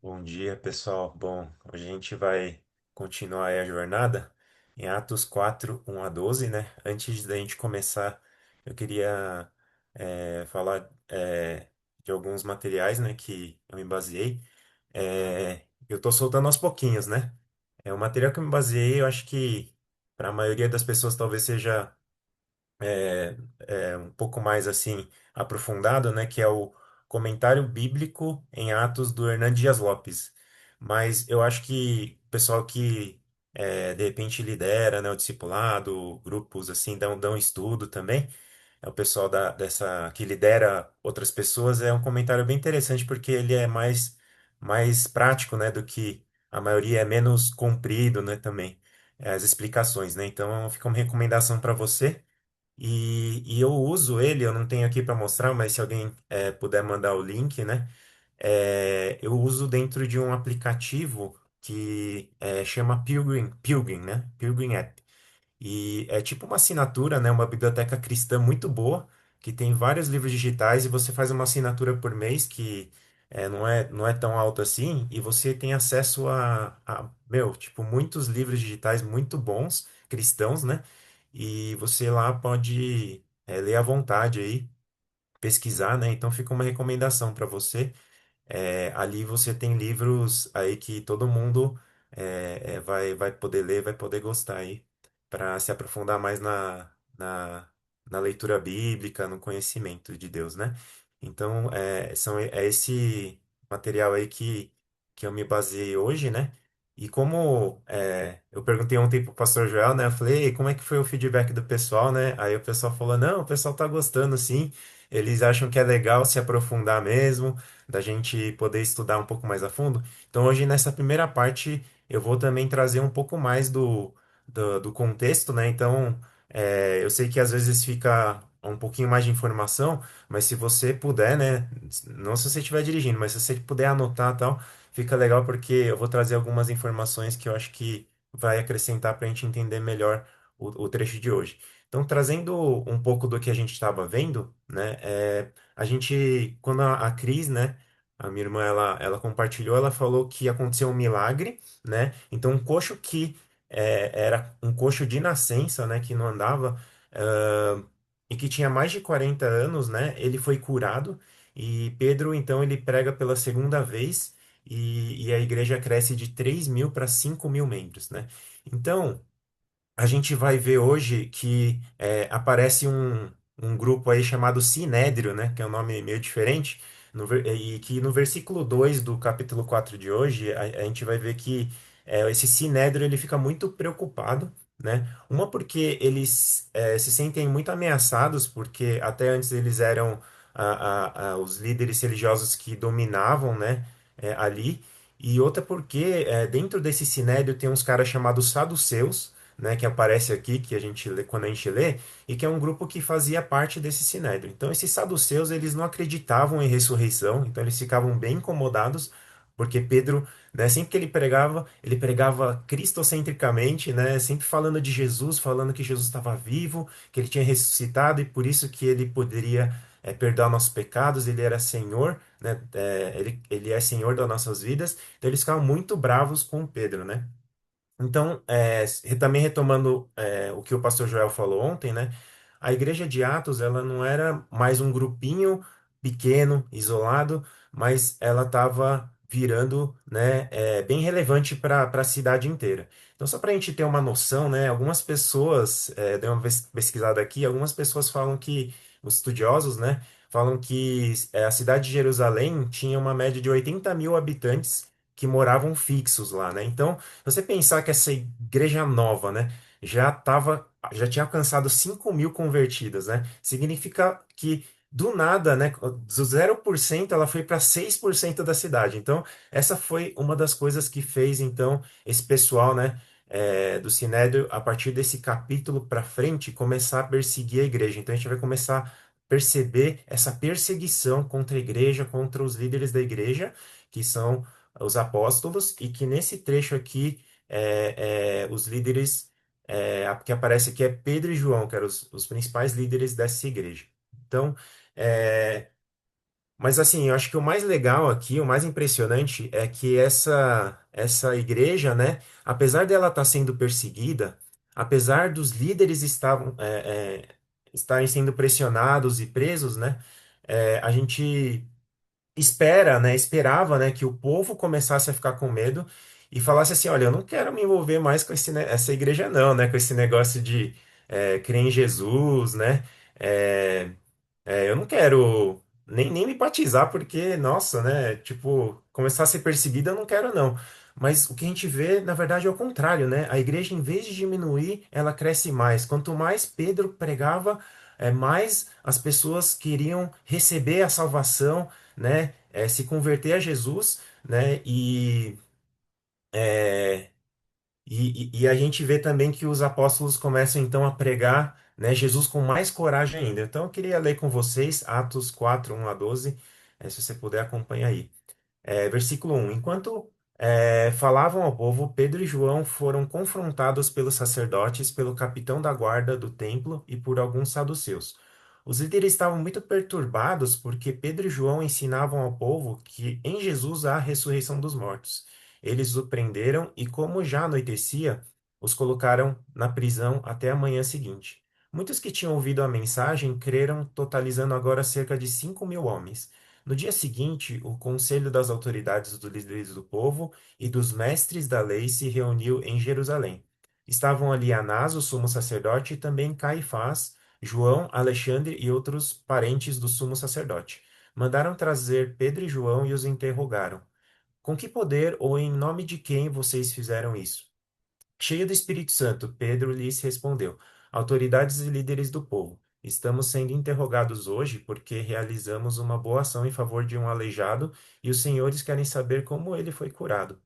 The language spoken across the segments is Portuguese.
Bom dia, pessoal. Bom, hoje a gente vai continuar aí a jornada em Atos 4, 1 a 12, né? Antes da gente começar, eu queria falar de alguns materiais, né, que eu me baseei. Eu tô soltando aos pouquinhos, né? O material que eu me baseei, eu acho que para a maioria das pessoas talvez seja é, um pouco mais assim aprofundado, né, que é o comentário bíblico em Atos do Hernando Dias Lopes. Mas eu acho que o pessoal que de repente lidera, né, o discipulado, grupos assim, dão estudo também. É o pessoal dessa que lidera outras pessoas, é um comentário bem interessante porque ele é mais prático, né, do que a maioria é menos comprido, né, também as explicações, né? Então fica uma recomendação para você. E eu uso ele, eu não tenho aqui para mostrar, mas se alguém puder mandar o link, né? Eu uso dentro de um aplicativo que chama Pilgrim, né? Pilgrim App. E é tipo uma assinatura, né? Uma biblioteca cristã muito boa, que tem vários livros digitais e você faz uma assinatura por mês que não é tão alto assim, e você tem acesso tipo, muitos livros digitais muito bons, cristãos, né? E você lá pode ler à vontade aí, pesquisar, né? Então fica uma recomendação para você. Ali você tem livros aí que todo mundo vai poder ler, vai poder gostar aí, para se aprofundar mais na leitura bíblica, no conhecimento de Deus, né? Então, é esse material aí que eu me baseei hoje, né? E como eu perguntei ontem pro pastor Joel, né? Eu falei: "Ei, como é que foi o feedback do pessoal, né?" Aí o pessoal falou: "Não, o pessoal tá gostando, sim. Eles acham que é legal se aprofundar mesmo, da gente poder estudar um pouco mais a fundo." Então, hoje, nessa primeira parte, eu vou também trazer um pouco mais do contexto, né? Então, eu sei que às vezes fica um pouquinho mais de informação, mas se você puder, né? Não se você estiver dirigindo, mas se você puder anotar e tal, fica legal porque eu vou trazer algumas informações que eu acho que vai acrescentar para a gente entender melhor o trecho de hoje. Então, trazendo um pouco do que a gente estava vendo, né? A gente, quando a Cris, né? A minha irmã, ela compartilhou, ela falou que aconteceu um milagre, né? Então, um coxo que era um coxo de nascença, né? Que não andava, e que tinha mais de 40 anos, né? Ele foi curado. E Pedro, então, ele prega pela segunda vez e a igreja cresce de 3.000 para 5.000 membros, né? Então, a gente vai ver hoje que aparece um grupo aí chamado Sinédrio, né? Que é um nome meio diferente. E que no versículo 2 do capítulo 4 de hoje, a gente vai ver que esse Sinédrio ele fica muito preocupado, né? Uma porque eles se sentem muito ameaçados, porque até antes eles eram os líderes religiosos que dominavam, né? Ali. E outra porque dentro desse Sinédrio tem uns caras chamados saduceus, né, que aparece aqui, que a gente lê, quando a gente lê, e que é um grupo que fazia parte desse sinédrio. Então, esses saduceus, eles não acreditavam em ressurreição, então eles ficavam bem incomodados, porque Pedro, né, sempre que ele pregava cristocentricamente, né, sempre falando de Jesus, falando que Jesus estava vivo, que ele tinha ressuscitado e por isso que ele poderia perdoar nossos pecados, ele era Senhor, né, ele é Senhor das nossas vidas. Então, eles ficavam muito bravos com Pedro, né? Então, também retomando o que o pastor Joel falou ontem, né? A igreja de Atos, ela não era mais um grupinho pequeno, isolado, mas ela estava virando, né, bem relevante para a cidade inteira. Então, só para a gente ter uma noção, né, algumas pessoas, dei uma pesquisada aqui, algumas pessoas falam que, os estudiosos, né, falam que a cidade de Jerusalém tinha uma média de 80.000 habitantes que moravam fixos lá, né? Então, você pensar que essa igreja nova, né, já tinha alcançado 5.000 convertidas, né? Significa que do nada, né, do 0% ela foi para 6% da cidade. Então, essa foi uma das coisas que fez, então, esse pessoal, né, do Sinédrio, a partir desse capítulo para frente, começar a perseguir a igreja. Então, a gente vai começar a perceber essa perseguição contra a igreja, contra os líderes da igreja, que são os apóstolos, e que nesse trecho aqui os líderes que aparece aqui é Pedro e João, que eram os principais líderes dessa igreja. Então, é, Mas assim, eu acho que o mais legal aqui, o mais impressionante é que essa igreja, né, apesar dela estar sendo perseguida, apesar dos líderes estarem sendo pressionados e presos, né, a gente espera, né, esperava, né, que o povo começasse a ficar com medo e falasse assim, olha, eu não quero me envolver mais com essa igreja não, né, com esse negócio de crer em Jesus, né, é, eu não quero nem me batizar porque, nossa, né? Tipo, começar a ser perseguida eu não quero, não. Mas o que a gente vê, na verdade, é o contrário, né? A igreja, em vez de diminuir, ela cresce mais. Quanto mais Pedro pregava, mais as pessoas queriam receber a salvação, né? Se converter a Jesus, né? É, e a gente vê também que os apóstolos começam então a pregar, né, Jesus com mais coragem ainda. Então eu queria ler com vocês Atos 4, 1 a 12, se você puder acompanhar aí. Versículo 1. Enquanto falavam ao povo, Pedro e João foram confrontados pelos sacerdotes, pelo capitão da guarda do templo e por alguns saduceus. Os líderes estavam muito perturbados porque Pedro e João ensinavam ao povo que em Jesus há a ressurreição dos mortos. Eles o prenderam e, como já anoitecia, os colocaram na prisão até a manhã seguinte. Muitos que tinham ouvido a mensagem creram, totalizando agora cerca de 5.000 homens. No dia seguinte, o conselho das autoridades dos líderes do povo e dos mestres da lei se reuniu em Jerusalém. Estavam ali Anás, o sumo sacerdote, e também Caifás, João, Alexandre e outros parentes do sumo sacerdote. Mandaram trazer Pedro e João e os interrogaram. Com que poder ou em nome de quem vocês fizeram isso? Cheio do Espírito Santo, Pedro lhes respondeu: autoridades e líderes do povo, estamos sendo interrogados hoje porque realizamos uma boa ação em favor de um aleijado e os senhores querem saber como ele foi curado.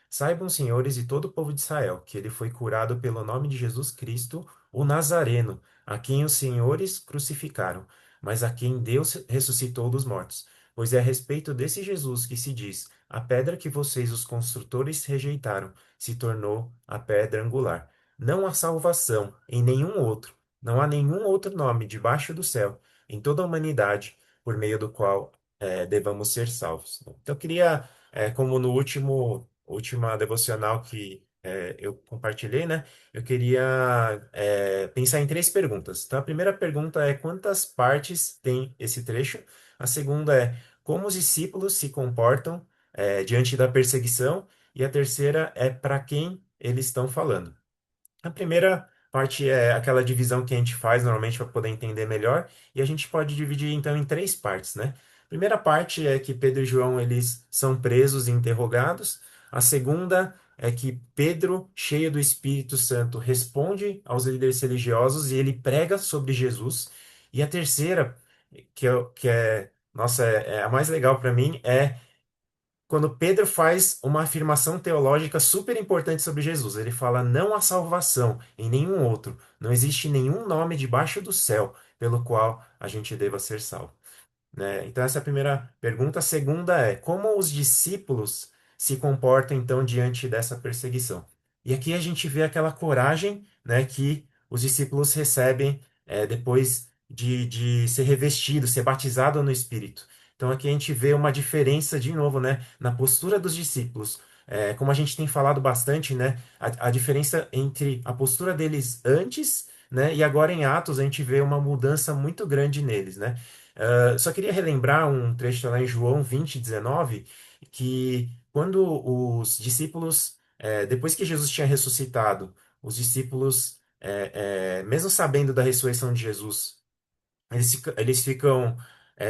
Saibam, senhores, e todo o povo de Israel, que ele foi curado pelo nome de Jesus Cristo, o Nazareno, a quem os senhores crucificaram, mas a quem Deus ressuscitou dos mortos. Pois é a respeito desse Jesus que se diz: a pedra que vocês, os construtores, rejeitaram, se tornou a pedra angular. Não há salvação em nenhum outro, não há nenhum outro nome debaixo do céu, em toda a humanidade, por meio do qual devamos ser salvos. Então, eu queria como no última devocional que eu compartilhei, né? Eu queria pensar em três perguntas. Então, a primeira pergunta é quantas partes tem esse trecho? A segunda é como os discípulos se comportam diante da perseguição? E a terceira é para quem eles estão falando. A primeira parte é aquela divisão que a gente faz normalmente para poder entender melhor, e a gente pode dividir então em três partes, né? A primeira parte é que Pedro e João eles são presos e interrogados. A segunda é que Pedro, cheio do Espírito Santo, responde aos líderes religiosos e ele prega sobre Jesus. E a terceira, nossa, é a mais legal para mim, é quando Pedro faz uma afirmação teológica super importante sobre Jesus. Ele fala: não há salvação em nenhum outro, não existe nenhum nome debaixo do céu pelo qual a gente deva ser salvo, né? Então, essa é a primeira pergunta. A segunda é: como os discípulos se comportam então diante dessa perseguição? E aqui a gente vê aquela coragem, né, que os discípulos recebem depois de ser revestido, ser batizado no Espírito. Então, aqui a gente vê uma diferença, de novo, né, na postura dos discípulos. Como a gente tem falado bastante, né, a diferença entre a postura deles antes, né, e agora em Atos a gente vê uma mudança muito grande neles, né? Só queria relembrar um trecho lá em João 20:19, que quando os discípulos, depois que Jesus tinha ressuscitado, os discípulos, mesmo sabendo da ressurreição de Jesus, eles ficam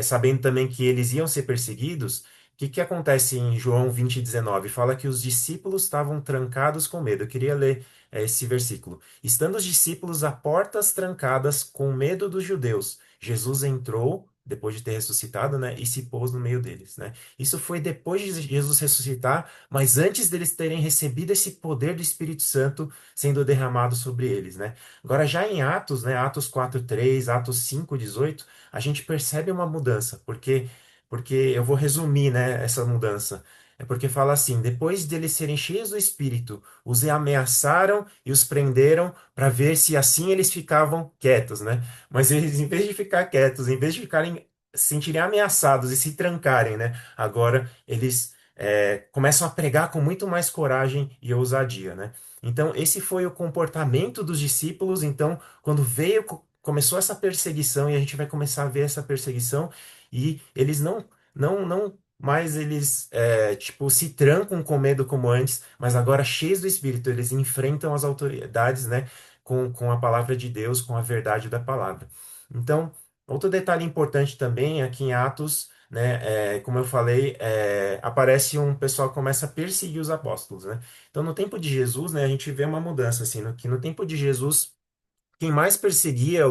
sabendo também que eles iam ser perseguidos. O que que acontece em João 20:19? Fala que os discípulos estavam trancados com medo. Eu queria ler esse versículo. Estando os discípulos a portas trancadas com medo dos judeus, Jesus entrou, depois de ter ressuscitado, né, e se pôs no meio deles, né? Isso foi depois de Jesus ressuscitar, mas antes deles terem recebido esse poder do Espírito Santo sendo derramado sobre eles, né? Agora, já em Atos, né, Atos 4:3, Atos 5:18, a gente percebe uma mudança, porque eu vou resumir, né, essa mudança. É porque fala assim: depois deles serem cheios do Espírito, os ameaçaram e os prenderam para ver se assim eles ficavam quietos, né? Mas eles, em vez de ficar quietos, em vez de ficarem se sentirem ameaçados e se trancarem, né? Agora eles começam a pregar com muito mais coragem e ousadia, né? Então, esse foi o comportamento dos discípulos. Então, quando começou essa perseguição, e a gente vai começar a ver essa perseguição, e eles não mais eles, tipo, se trancam com medo como antes, mas agora cheios do Espírito, eles enfrentam as autoridades, né? Com a palavra de Deus, com a verdade da palavra. Então, outro detalhe importante também aqui em Atos, né, como eu falei, aparece um pessoal que começa a perseguir os apóstolos, né? Então, no tempo de Jesus, né, a gente vê uma mudança assim, que no tempo de Jesus quem mais perseguia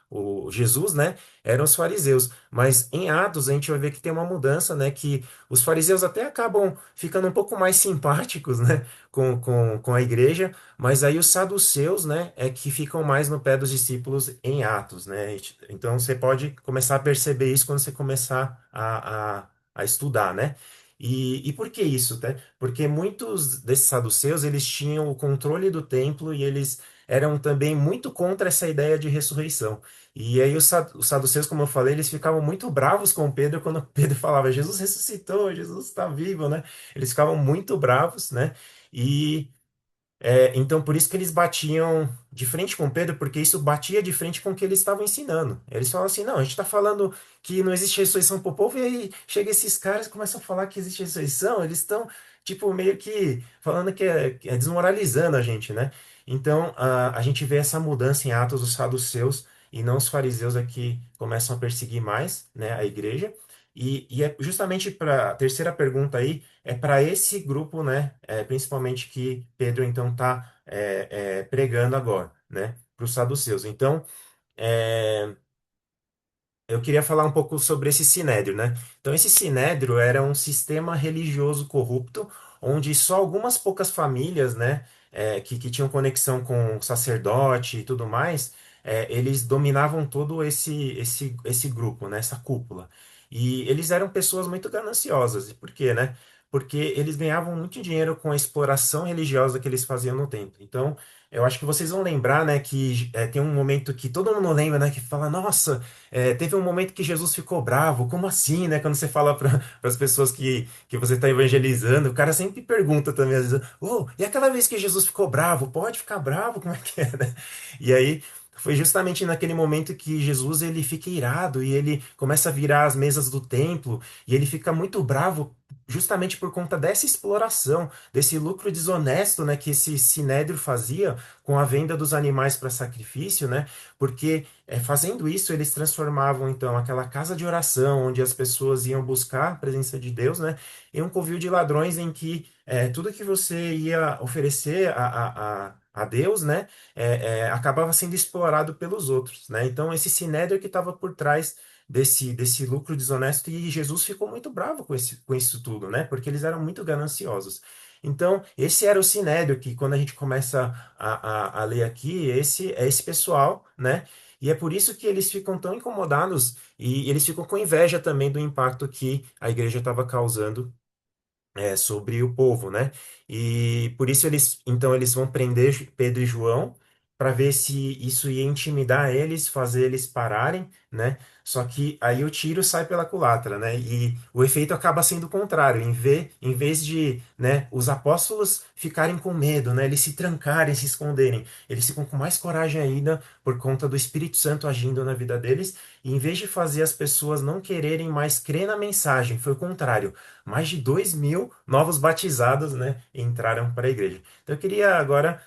o Jesus, né, eram os fariseus. Mas em Atos a gente vai ver que tem uma mudança, né, que os fariseus até acabam ficando um pouco mais simpáticos, né, com a igreja, mas aí os saduceus, né, é que ficam mais no pé dos discípulos em Atos, né. Então você pode começar a perceber isso quando você começar a estudar, né. E por que isso, né? Porque muitos desses saduceus, eles tinham o controle do templo e eles eram também muito contra essa ideia de ressurreição. E aí os saduceus, como eu falei, eles ficavam muito bravos com Pedro quando Pedro falava, Jesus ressuscitou, Jesus está vivo, né? Eles ficavam muito bravos, né? E então, por isso que eles batiam de frente com Pedro, porque isso batia de frente com o que eles estavam ensinando. Eles falavam assim: não, a gente está falando que não existe ressurreição para o povo, e aí chega esses caras e começam a falar que existe ressurreição, eles estão, tipo, meio que falando que é desmoralizando a gente, né? Então, a gente vê essa mudança em Atos dos saduceus e não os fariseus aqui começam a perseguir mais, né, a igreja. E é justamente para a terceira pergunta aí é para esse grupo, né, principalmente que Pedro então está pregando agora, né, para os saduceus. Então, é, eu queria falar um pouco sobre esse sinédrio, né? Então, esse sinédrio era um sistema religioso corrupto, onde só algumas poucas famílias, né, que tinham conexão com o sacerdote e tudo mais, eles dominavam todo esse grupo, né, essa cúpula. E eles eram pessoas muito gananciosas. E por quê, né? Porque eles ganhavam muito dinheiro com a exploração religiosa que eles faziam no templo. Então, eu acho que vocês vão lembrar, né, que tem um momento que todo mundo lembra, né, que fala, nossa. Teve um momento que Jesus ficou bravo. Como assim, né? Quando você fala para as pessoas que você está evangelizando, o cara sempre pergunta também, às vezes, oh, e aquela vez que Jesus ficou bravo? Pode ficar bravo? Como é que é, né? E aí foi justamente naquele momento que Jesus ele fica irado e ele começa a virar as mesas do templo e ele fica muito bravo justamente por conta dessa exploração, desse lucro desonesto, né, que esse sinédrio fazia com a venda dos animais para sacrifício, né? Porque fazendo isso, eles transformavam então aquela casa de oração, onde as pessoas iam buscar a presença de Deus, né, em um covil de ladrões em que tudo que você ia oferecer a Deus, né, acabava sendo explorado pelos outros, né? Então, esse sinédrio que estava por trás desse lucro desonesto, e Jesus ficou muito bravo com isso tudo, né? Porque eles eram muito gananciosos. Então, esse era o sinédrio que, quando a gente começa a ler aqui, esse é esse pessoal, né? E é por isso que eles ficam tão incomodados e eles ficam com inveja também do impacto que a igreja estava causando sobre o povo, né? E por isso então eles vão prender Pedro e João para ver se isso ia intimidar eles, fazer eles pararem, né? Só que aí o tiro sai pela culatra, né? E o efeito acaba sendo o contrário. Em vez de, né, os apóstolos ficarem com medo, né? Eles se trancarem, se esconderem, eles ficam com mais coragem ainda por conta do Espírito Santo agindo na vida deles. E em vez de fazer as pessoas não quererem mais crer na mensagem, foi o contrário, mais de 2.000 novos batizados, né, entraram para a igreja. Então eu queria agora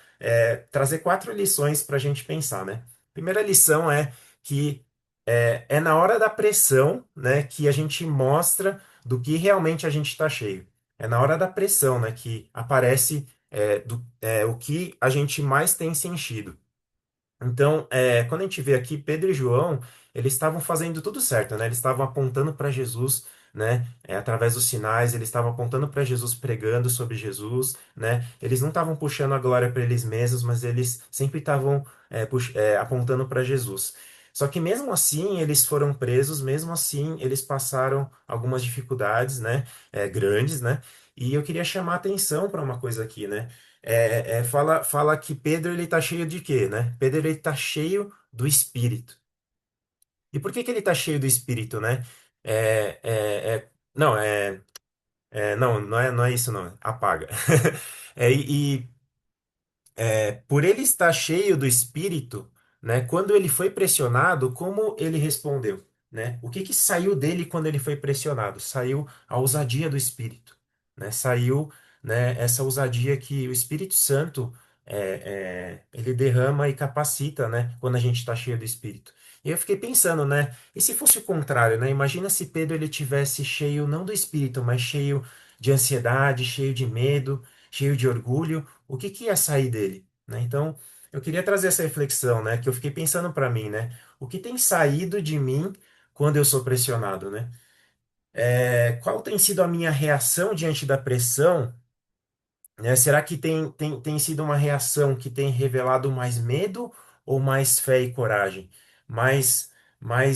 trazer 4 lições para a gente pensar, né? Primeira lição é que é na hora da pressão, né, que a gente mostra do que realmente a gente está cheio. É na hora da pressão, né, que aparece o que a gente mais tem se enchido. Então, quando a gente vê aqui Pedro e João, eles estavam fazendo tudo certo, né? Eles estavam apontando para Jesus, né? Através dos sinais, eles estavam apontando para Jesus, pregando sobre Jesus, né? Eles não estavam puxando a glória para eles mesmos, mas eles sempre estavam apontando para Jesus. Só que mesmo assim, eles foram presos, mesmo assim, eles passaram algumas dificuldades, né? Grandes, né? E eu queria chamar a atenção para uma coisa aqui, né? Fala que Pedro ele tá cheio de quê, né? Pedro ele tá cheio do Espírito. E por que que ele está cheio do Espírito, né? Não, não é isso, não. Apaga. Por ele estar cheio do Espírito, né? Quando ele foi pressionado, como ele respondeu, né? O que que saiu dele quando ele foi pressionado? Saiu a ousadia do Espírito, né? Saiu, né? Essa ousadia que o Espírito Santo ele derrama e capacita, né? Quando a gente está cheio do Espírito. E eu fiquei pensando, né? E se fosse o contrário, né? Imagina se Pedro ele tivesse cheio não do Espírito, mas cheio de ansiedade, cheio de medo, cheio de orgulho, o que que ia sair dele, né? Então, eu queria trazer essa reflexão, né? Que eu fiquei pensando para mim, né? O que tem saído de mim quando eu sou pressionado, né? Qual tem sido a minha reação diante da pressão, né? Será que tem sido uma reação que tem revelado mais medo ou mais fé e coragem? Mais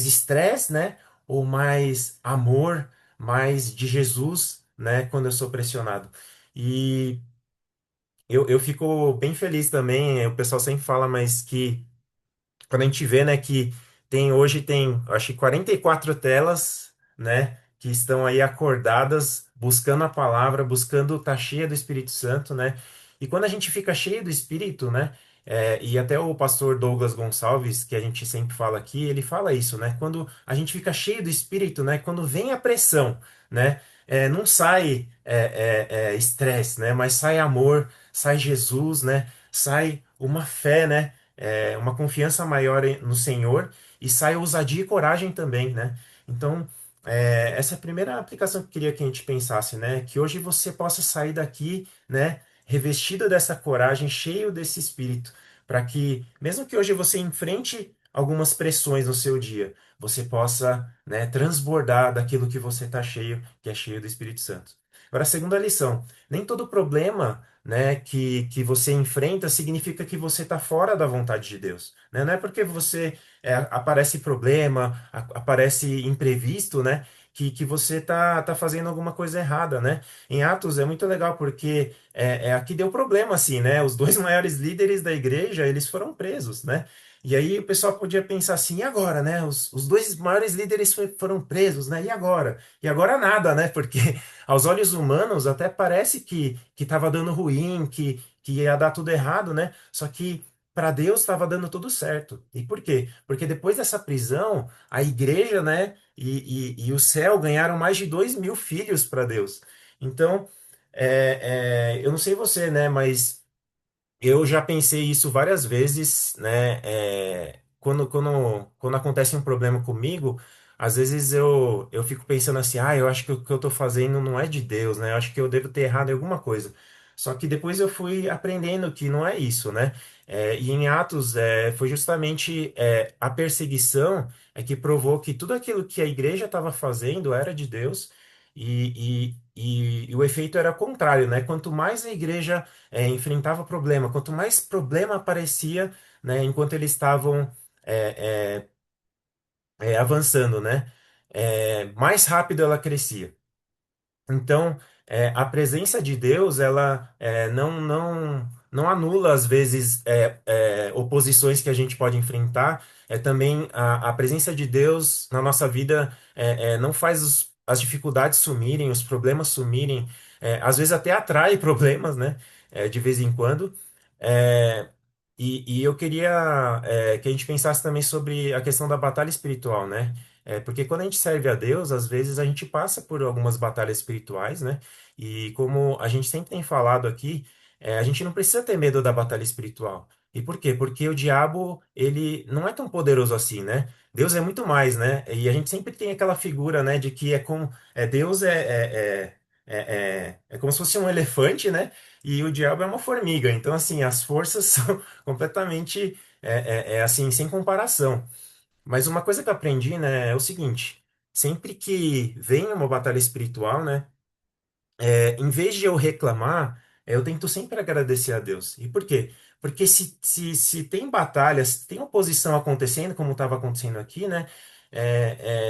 estresse, né? Ou mais amor, mais de Jesus, né? Quando eu sou pressionado. E eu fico bem feliz também, o pessoal sempre fala, mas que quando a gente vê, né, que hoje tem, acho que 44 telas, né, que estão aí acordadas, buscando a palavra, buscando estar cheia do Espírito Santo, né? E quando a gente fica cheio do Espírito, né, e até o pastor Douglas Gonçalves, que a gente sempre fala aqui, ele fala isso, né? Quando a gente fica cheio do Espírito, né, quando vem a pressão, né, não sai estresse, né, mas sai amor, sai Jesus, né, sai uma fé, né? Uma confiança maior no Senhor e sai ousadia e coragem também, né? Então, essa é a primeira aplicação que eu queria que a gente pensasse, né? Que hoje você possa sair daqui, né? Revestido dessa coragem, cheio desse espírito, para que, mesmo que hoje você enfrente algumas pressões no seu dia, você possa, né, transbordar daquilo que você está cheio, que é cheio do Espírito Santo. Agora, a segunda lição: nem todo problema, né, que você enfrenta significa que você está fora da vontade de Deus, né? Não é porque você aparece problema, aparece imprevisto, né, que você tá fazendo alguma coisa errada, né? Em Atos é muito legal porque aqui deu problema assim, né? Os dois maiores líderes da igreja eles foram presos, né? E aí o pessoal podia pensar assim, e agora, né? Os dois maiores líderes foram presos, né? E agora? E agora nada, né? Porque aos olhos humanos até parece que estava dando ruim, que ia dar tudo errado, né? Só que para Deus estava dando tudo certo. E por quê? Porque depois dessa prisão, a igreja, né, e o céu ganharam mais de 2.000 filhos para Deus. Então, eu não sei você, né, mas eu já pensei isso várias vezes, né? Quando acontece um problema comigo, às vezes eu fico pensando assim, eu acho que o que eu tô fazendo não é de Deus, né? Eu acho que eu devo ter errado em alguma coisa. Só que depois eu fui aprendendo que não é isso, né? E em Atos, foi justamente a perseguição que provou que tudo aquilo que a igreja estava fazendo era de Deus. E o efeito era contrário, né? Quanto mais a igreja enfrentava problema. Quanto mais problema aparecia, né, enquanto eles estavam é, avançando, né, mais rápido ela crescia. Então, a presença de Deus, ela não anula, às vezes, oposições que a gente pode enfrentar. Também a presença de Deus na nossa vida não faz as dificuldades sumirem, os problemas sumirem. Às vezes até atrai problemas, né? De vez em quando. É, e eu queria que a gente pensasse também sobre a questão da batalha espiritual, né? Porque quando a gente serve a Deus, às vezes a gente passa por algumas batalhas espirituais, né? E como a gente sempre tem falado aqui, a gente não precisa ter medo da batalha espiritual. E por quê? Porque o diabo, ele não é tão poderoso assim, né? Deus é muito mais, né? E a gente sempre tem aquela figura, né, de que Deus é como se fosse um elefante, né? E o diabo é uma formiga. Então, assim, as forças são completamente, assim, sem comparação. Mas uma coisa que eu aprendi, né, é o seguinte: sempre que vem uma batalha espiritual, né, em vez de eu reclamar, eu tento sempre agradecer a Deus. E por quê? Porque se tem batalhas, se tem oposição acontecendo, como estava acontecendo aqui, né,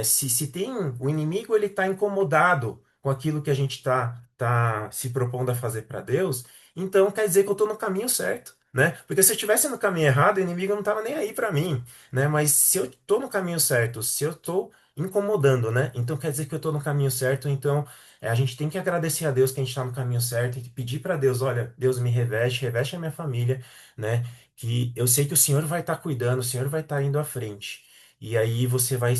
se tem o inimigo, ele está incomodado com aquilo que a gente tá se propondo a fazer para Deus, então quer dizer que eu estou no caminho certo. né? Porque se eu estivesse no caminho errado, o inimigo não estava nem aí para mim, né? Mas se eu tô no caminho certo, se eu tô incomodando, né? Então quer dizer que eu tô no caminho certo, então a gente tem que agradecer a Deus que a gente está no caminho certo e pedir para Deus, olha, Deus me reveste, reveste a minha família, né? Que eu sei que o Senhor vai estar cuidando, o Senhor vai estar indo à frente. E aí você vai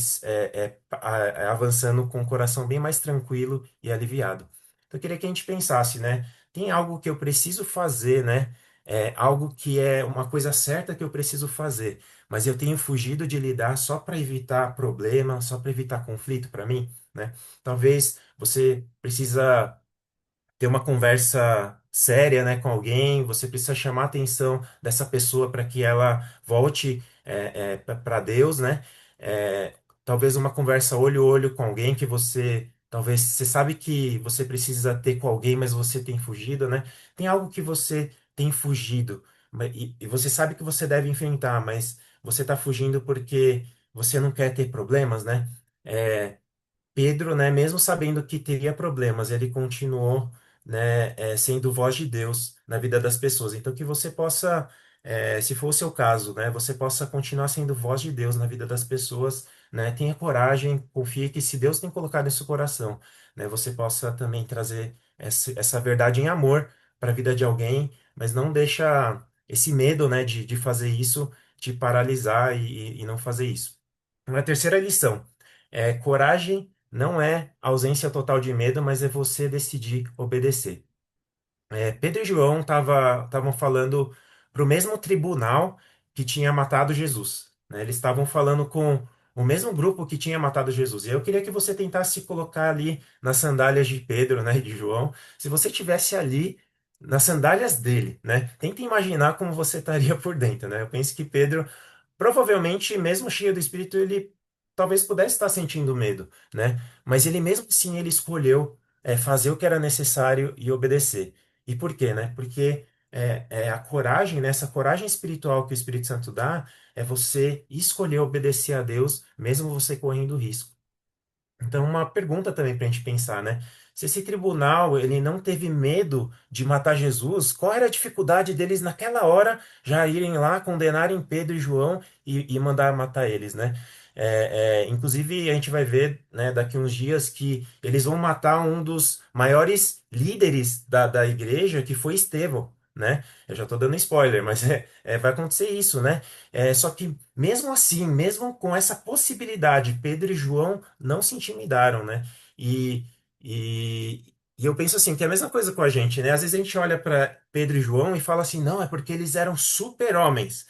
avançando com o coração bem mais tranquilo e aliviado. Então eu queria que a gente pensasse, né? Tem algo que eu preciso fazer, né? Algo que é uma coisa certa que eu preciso fazer, mas eu tenho fugido de lidar só para evitar problema, só para evitar conflito para mim, né? Talvez você precisa ter uma conversa séria, né, com alguém, você precisa chamar a atenção dessa pessoa para que ela volte para Deus, né? É, talvez uma conversa olho a olho com alguém que você, talvez você sabe que você precisa ter com alguém, mas você tem fugido, né? Tem algo que você tem fugido, e você sabe que você deve enfrentar, mas você está fugindo porque você não quer ter problemas, né? É, Pedro, né, mesmo sabendo que teria problemas, ele continuou, né, sendo voz de Deus na vida das pessoas. Então, que você possa, se for o seu caso, né, você possa continuar sendo voz de Deus na vida das pessoas, né, tenha coragem, confie que se Deus tem colocado em seu coração, né, você possa também trazer essa verdade em amor para a vida de alguém, mas não deixa esse medo, né, de fazer isso te paralisar e não fazer isso. Uma terceira lição coragem não é ausência total de medo, mas é você decidir obedecer. Pedro e João estavam falando para o mesmo tribunal que tinha matado Jesus, né? Eles estavam falando com o mesmo grupo que tinha matado Jesus. E eu queria que você tentasse se colocar ali nas sandálias de Pedro, né, e de João. Se você tivesse ali nas sandálias dele, né? Tenta imaginar como você estaria por dentro, né? Eu penso que Pedro provavelmente, mesmo cheio do Espírito, ele talvez pudesse estar sentindo medo, né? Mas ele mesmo assim ele escolheu fazer o que era necessário e obedecer. E por quê, né? Porque a coragem, né? Essa coragem espiritual que o Espírito Santo dá, é você escolher obedecer a Deus, mesmo você correndo risco. Então, uma pergunta também para a gente pensar, né? Se esse tribunal ele não teve medo de matar Jesus, qual era a dificuldade deles naquela hora já irem lá condenarem Pedro e João e mandar matar eles, né? Inclusive, a gente vai ver, né, daqui uns dias que eles vão matar um dos maiores líderes da igreja, que foi Estevão, né? Eu já estou dando spoiler, mas vai acontecer isso, né? Só que mesmo assim, mesmo com essa possibilidade, Pedro e João não se intimidaram, né? E, e, e eu penso assim, que é a mesma coisa com a gente, né? Às vezes a gente olha para Pedro e João e fala assim, não, é porque eles eram super-homens,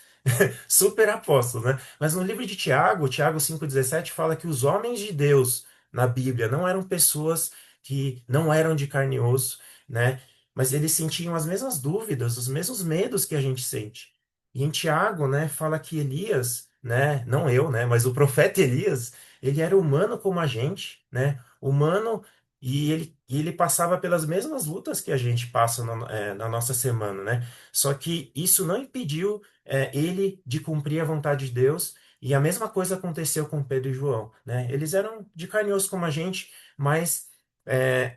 super-apóstolos, né? Mas no livro de Tiago, Tiago 5,17, fala que os homens de Deus na Bíblia não eram pessoas que não eram de carne e osso, né? Mas eles sentiam as mesmas dúvidas, os mesmos medos que a gente sente. E em Tiago, né, fala que Elias, né, não eu, né, mas o profeta Elias, ele era humano como a gente, né, humano, e ele passava pelas mesmas lutas que a gente passa na nossa semana, né? Só que isso não impediu ele de cumprir a vontade de Deus, e a mesma coisa aconteceu com Pedro e João, né? Eles eram de carne e osso como a gente, mas é,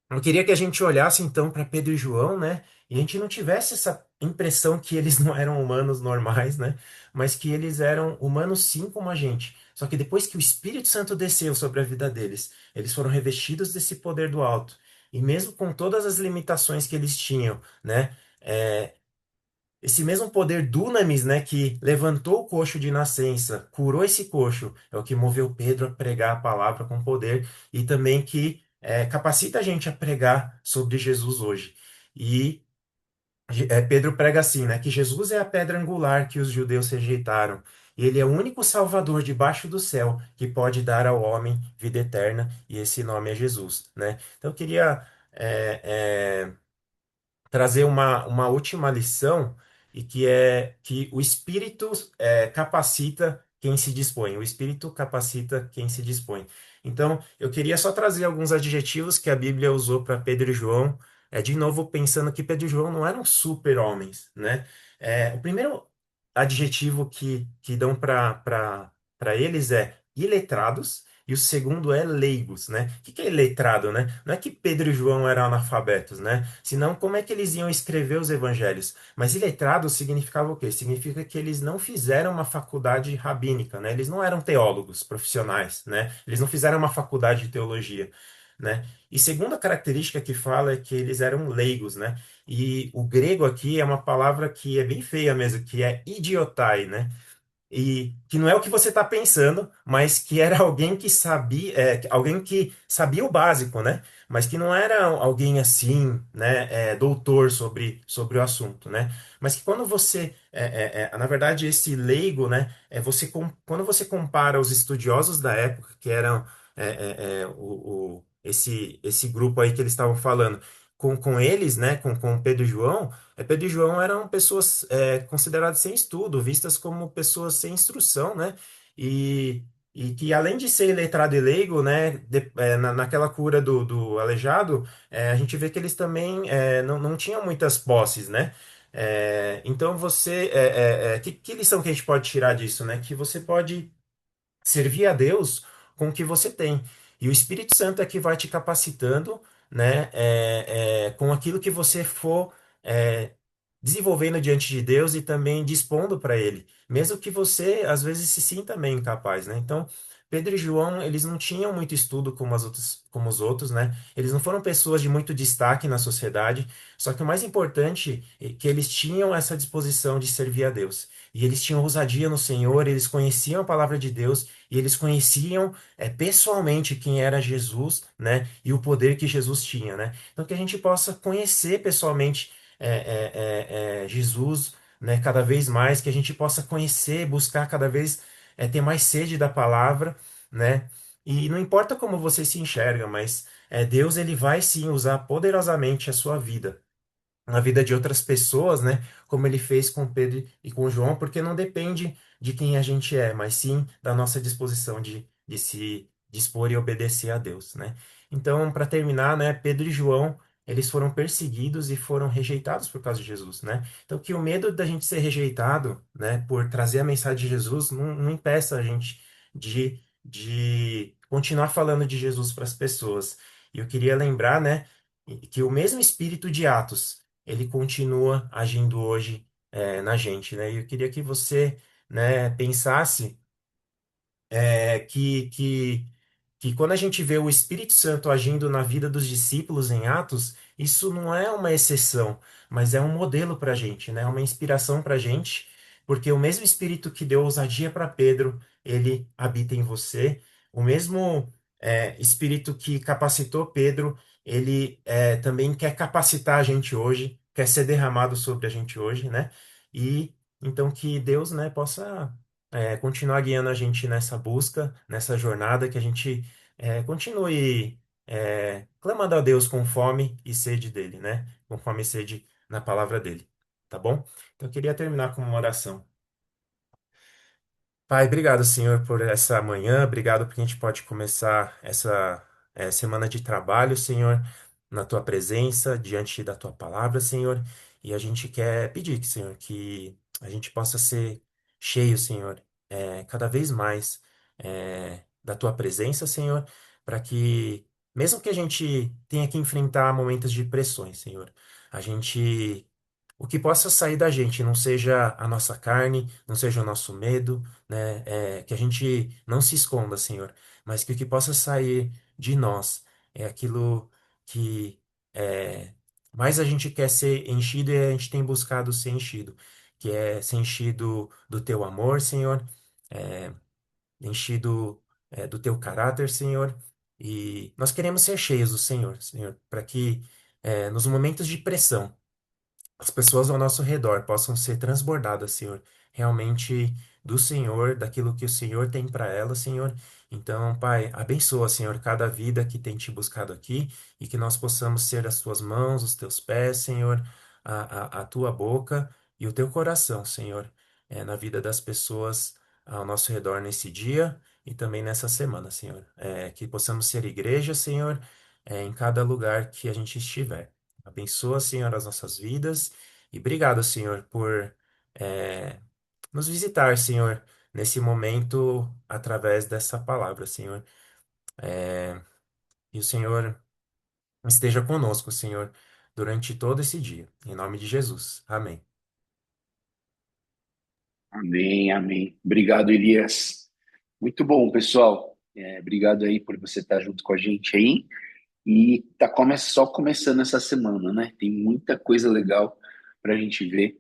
eu queria que a gente olhasse então para Pedro e João, né? E a gente não tivesse essa impressão que eles não eram humanos normais, né? Mas que eles eram humanos sim como a gente. Só que depois que o Espírito Santo desceu sobre a vida deles, eles foram revestidos desse poder do alto. E mesmo com todas as limitações que eles tinham, né? é, esse mesmo poder dunamis, né, que levantou o coxo de nascença, curou esse coxo, é o que moveu Pedro a pregar a palavra com poder e também que capacita a gente a pregar sobre Jesus hoje. E Pedro prega assim, né, que Jesus é a pedra angular que os judeus rejeitaram. Ele é o único Salvador debaixo do céu que pode dar ao homem vida eterna, e esse nome é Jesus, né? Então eu queria trazer uma última lição e que é que o Espírito capacita quem se dispõe. O Espírito capacita quem se dispõe. Então, eu queria só trazer alguns adjetivos que a Bíblia usou para Pedro e João, de novo pensando que Pedro e João não eram super-homens, né? O primeiro adjetivo que dão para eles é iletrados, e o segundo é leigos, né? O que que é letrado, né? Não é que Pedro e João eram analfabetos, né? Senão, como é que eles iam escrever os evangelhos? Mas iletrado significava o quê? Significa que eles não fizeram uma faculdade rabínica, né? Eles não eram teólogos profissionais, né? Eles não fizeram uma faculdade de teologia, né? E segunda característica que fala é que eles eram leigos, né? E o grego aqui é uma palavra que é bem feia mesmo, que é idiotai, né? E que não é o que você está pensando, mas que era alguém que sabia, alguém que sabia o básico, né? Mas que não era alguém assim, né, doutor sobre o assunto, né? Mas que quando você, na verdade, esse leigo, né, quando você compara os estudiosos da época, que eram esse grupo aí que eles estavam falando, com eles, né, com Pedro e João. Pedro e João eram pessoas consideradas sem estudo, vistas como pessoas sem instrução, né? E, e que além de ser letrado e leigo, né, naquela cura do aleijado, a gente vê que eles também não tinham muitas posses, né? Então que lição que a gente pode tirar disso, né? Que você pode servir a Deus com o que você tem. E o Espírito Santo é que vai te capacitando, né, com aquilo que você for é, desenvolvendo diante de Deus e também dispondo para Ele, mesmo que você às vezes se sinta meio incapaz, né? Então, Pedro e João, eles não tinham muito estudo como os outros, né? Eles não foram pessoas de muito destaque na sociedade, só que o mais importante é que eles tinham essa disposição de servir a Deus. E eles tinham ousadia no Senhor, eles conheciam a palavra de Deus e eles conheciam pessoalmente quem era Jesus, né? E o poder que Jesus tinha, né? Então que a gente possa conhecer pessoalmente Jesus, né? Cada vez mais, que a gente possa conhecer, buscar cada vez ter mais sede da palavra, né? E não importa como você se enxerga, mas Deus ele vai sim usar poderosamente a sua vida na vida de outras pessoas, né? Como ele fez com Pedro e com João, porque não depende de quem a gente é, mas sim da nossa disposição de se dispor e obedecer a Deus, né? Então, para terminar, né, Pedro e João, eles foram perseguidos e foram rejeitados por causa de Jesus, né? Então, que o medo da gente ser rejeitado, né, por trazer a mensagem de Jesus, não impeça a gente de continuar falando de Jesus para as pessoas. E eu queria lembrar, né, que o mesmo espírito de Atos ele continua agindo hoje na gente, né? E eu queria que você, né, pensasse que quando a gente vê o Espírito Santo agindo na vida dos discípulos em Atos, isso não é uma exceção, mas é um modelo para a gente, né? É uma inspiração para a gente, porque o mesmo Espírito que deu ousadia para Pedro, ele habita em você. O mesmo Espírito que capacitou Pedro, ele também quer capacitar a gente hoje, quer ser derramado sobre a gente hoje, né? E então que Deus, né, possa continuar guiando a gente nessa busca, nessa jornada, que a gente continue clamando a Deus com fome e sede dele, né? Com fome e sede na palavra dele, tá bom? Então eu queria terminar com uma oração. Pai, obrigado, Senhor, por essa manhã, obrigado porque a gente pode começar essa semana de trabalho, Senhor, na tua presença, diante da tua palavra, Senhor, e a gente quer pedir, Senhor, que a gente possa ser cheio, Senhor, cada vez mais da tua presença, Senhor, para que, mesmo que a gente tenha que enfrentar momentos de pressões, Senhor, a gente. O que possa sair da gente não seja a nossa carne, não seja o nosso medo, né? Que a gente não se esconda, Senhor, mas que o que possa sair de nós é aquilo que mais a gente quer ser enchido e a gente tem buscado ser enchido, que é ser enchido do teu amor, Senhor, é, enchido do teu caráter, Senhor, e nós queremos ser cheios do Senhor, Senhor, para que nos momentos de pressão as pessoas ao nosso redor possam ser transbordadas, Senhor, realmente do Senhor, daquilo que o Senhor tem para elas, Senhor. Então, Pai, abençoa, Senhor, cada vida que tem te buscado aqui e que nós possamos ser as tuas mãos, os teus pés, Senhor, a tua boca e o teu coração, Senhor, na vida das pessoas ao nosso redor nesse dia e também nessa semana, Senhor. Que possamos ser igreja, Senhor, em cada lugar que a gente estiver. Abençoa, Senhor, as nossas vidas e obrigado, Senhor, por eh, nos visitar, Senhor, nesse momento através dessa palavra, Senhor. E o Senhor esteja conosco, Senhor, durante todo esse dia. Em nome de Jesus. Amém. Amém, amém. Obrigado, Elias. Muito bom, pessoal. Obrigado aí por você estar junto com a gente aí. E só começando essa semana, né? Tem muita coisa legal para a gente ver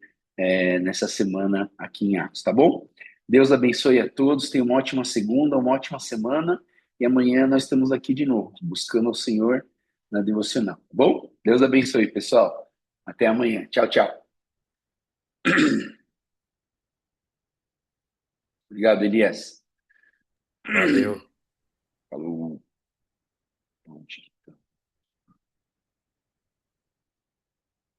nessa semana aqui em Atos, tá bom? Deus abençoe a todos. Tenha uma ótima segunda, uma ótima semana. E amanhã nós estamos aqui de novo, buscando o Senhor na devocional, tá bom? Deus abençoe, pessoal. Até amanhã. Tchau, tchau. Obrigado, Elias. Valeu. Falou.